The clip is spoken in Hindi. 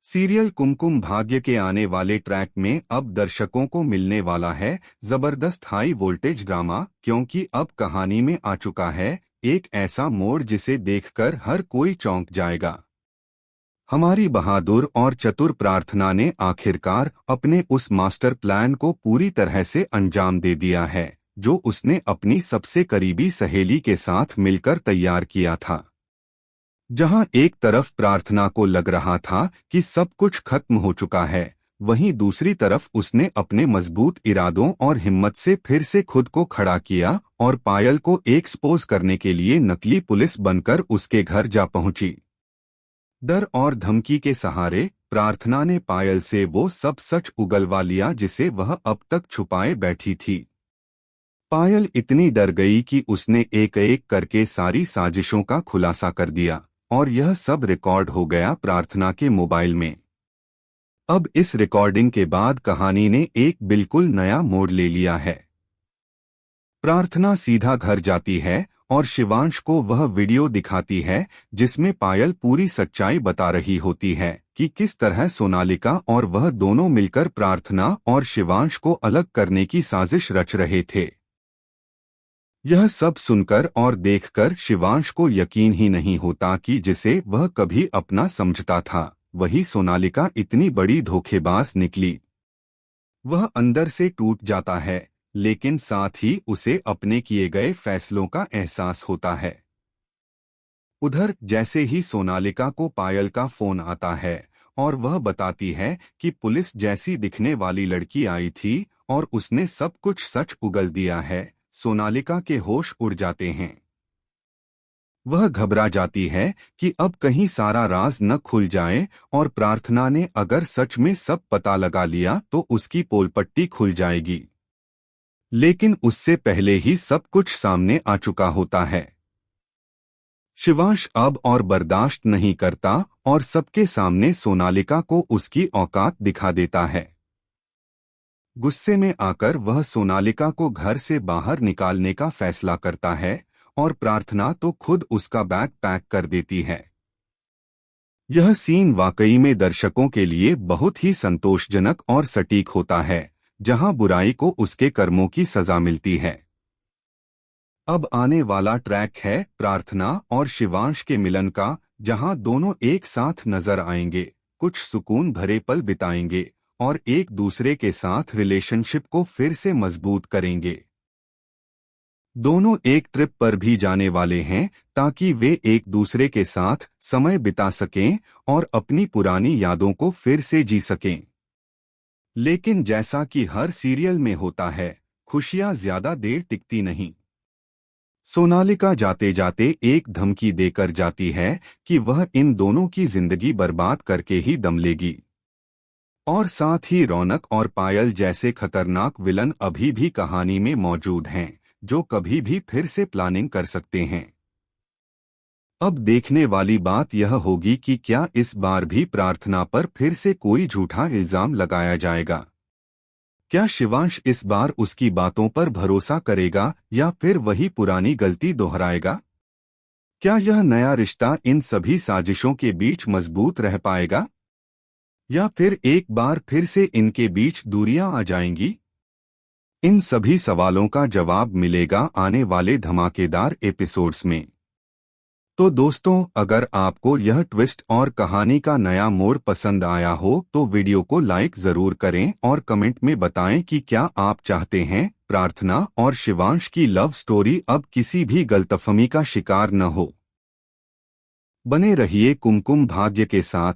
सीरियल कुमकुम भाग्य के आने वाले ट्रैक में अब दर्शकों को मिलने वाला है जबरदस्त हाई वोल्टेज ड्रामा, क्योंकि अब कहानी में आ चुका है एक ऐसा मोड़ जिसे देखकर हर कोई चौंक जाएगा। हमारी बहादुर और चतुर प्रार्थना ने आखिरकार अपने उस मास्टर प्लान को पूरी तरह से अंजाम दे दिया है, जो उसने अपनी सबसे करीबी सहेली के साथ मिलकर तैयार किया था। जहां एक तरफ प्रार्थना को लग रहा था कि सब कुछ खत्म हो चुका है, वहीं दूसरी तरफ उसने अपने मजबूत इरादों और हिम्मत से फिर से खुद को खड़ा किया और पायल को एक्सपोज करने के लिए नकली पुलिस बनकर उसके घर जा पहुंची। डर और धमकी के सहारे प्रार्थना ने पायल से वो सब सच उगलवा लिया जिसे वह अब तक छुपाए बैठी थी। पायल इतनी डर गई कि उसने एक एक करके सारी साजिशों का खुलासा कर दिया और यह सब रिकॉर्ड हो गया प्रार्थना के मोबाइल में। अब इस रिकॉर्डिंग के बाद कहानी ने एक बिल्कुल नया मोड़ ले लिया है। प्रार्थना सीधा घर जाती है और शिवांश को वह वीडियो दिखाती है जिसमें पायल पूरी सच्चाई बता रही होती है कि किस तरह सोनालिका और वह दोनों मिलकर प्रार्थना और शिवांश को अलग करने की साजिश रच रहे थे। यह सब सुनकर और देखकर शिवांश को यकीन ही नहीं होता कि जिसे वह कभी अपना समझता था, वही सोनालिका इतनी बड़ी धोखेबाज निकली। वह अंदर से टूट जाता है, लेकिन साथ ही उसे अपने किए गए फैसलों का एहसास होता है। उधर जैसे ही सोनालिका को पायल का फोन आता है और वह बताती है कि पुलिस जैसी दिखने वाली लड़की आई थी और उसने सब कुछ सच उगल दिया है, सोनालिका के होश उड़ जाते हैं। वह घबरा जाती है कि अब कहीं सारा राज न खुल जाए और प्रार्थना ने अगर सच में सब पता लगा लिया तो उसकी पोलपट्टी खुल जाएगी। लेकिन उससे पहले ही सब कुछ सामने आ चुका होता है। शिवांश अब और बर्दाश्त नहीं करता और सबके सामने सोनालिका को उसकी औकात दिखा देता है। गुस्से में आकर वह सोनालिका को घर से बाहर निकालने का फैसला करता है और प्रार्थना तो खुद उसका बैग पैक कर देती है। यह सीन वाकई में दर्शकों के लिए बहुत ही संतोषजनक और सटीक होता है, जहां बुराई को उसके कर्मों की सजा मिलती है। अब आने वाला ट्रैक है प्रार्थना और शिवांश के मिलन का, जहां दोनों एक साथ नजर आएंगे, कुछ सुकून भरे पल बिताएंगे और एक दूसरे के साथ रिलेशनशिप को फिर से मजबूत करेंगे। दोनों एक ट्रिप पर भी जाने वाले हैं ताकि वे एक दूसरे के साथ समय बिता सकें और अपनी पुरानी यादों को फिर से जी सकें। लेकिन जैसा कि हर सीरियल में होता है, खुशियां ज्यादा देर टिकती नहीं। सोनालिका जाते जाते एक धमकी देकर जाती है कि वह इन दोनों की जिंदगी बर्बाद करके ही दम लेगी। और साथ ही रौनक और पायल जैसे खतरनाक विलन अभी भी कहानी में मौजूद हैं, जो कभी भी फिर से प्लानिंग कर सकते हैं। अब देखने वाली बात यह होगी कि क्या इस बार भी प्रार्थना पर फिर से कोई झूठा इल्जाम लगाया जाएगा। क्या शिवांश इस बार उसकी बातों पर भरोसा करेगा या फिर वही पुरानी गलती दोहराएगा। क्या यह नया रिश्ता इन सभी साजिशों के बीच मजबूत रह पाएगा या फिर एक बार फिर से इनके बीच दूरियां आ जाएंगी। इन सभी सवालों का जवाब मिलेगा आने वाले धमाकेदार एपिसोड्स में। तो दोस्तों, अगर आपको यह ट्विस्ट और कहानी का नया मोड़ पसंद आया हो तो वीडियो को लाइक जरूर करें और कमेंट में बताएं कि क्या आप चाहते हैं प्रार्थना और शिवांश की लव स्टोरी अब किसी भी गलतफहमी का शिकार न हो। बने रहिए कुमकुम भाग्य के साथ।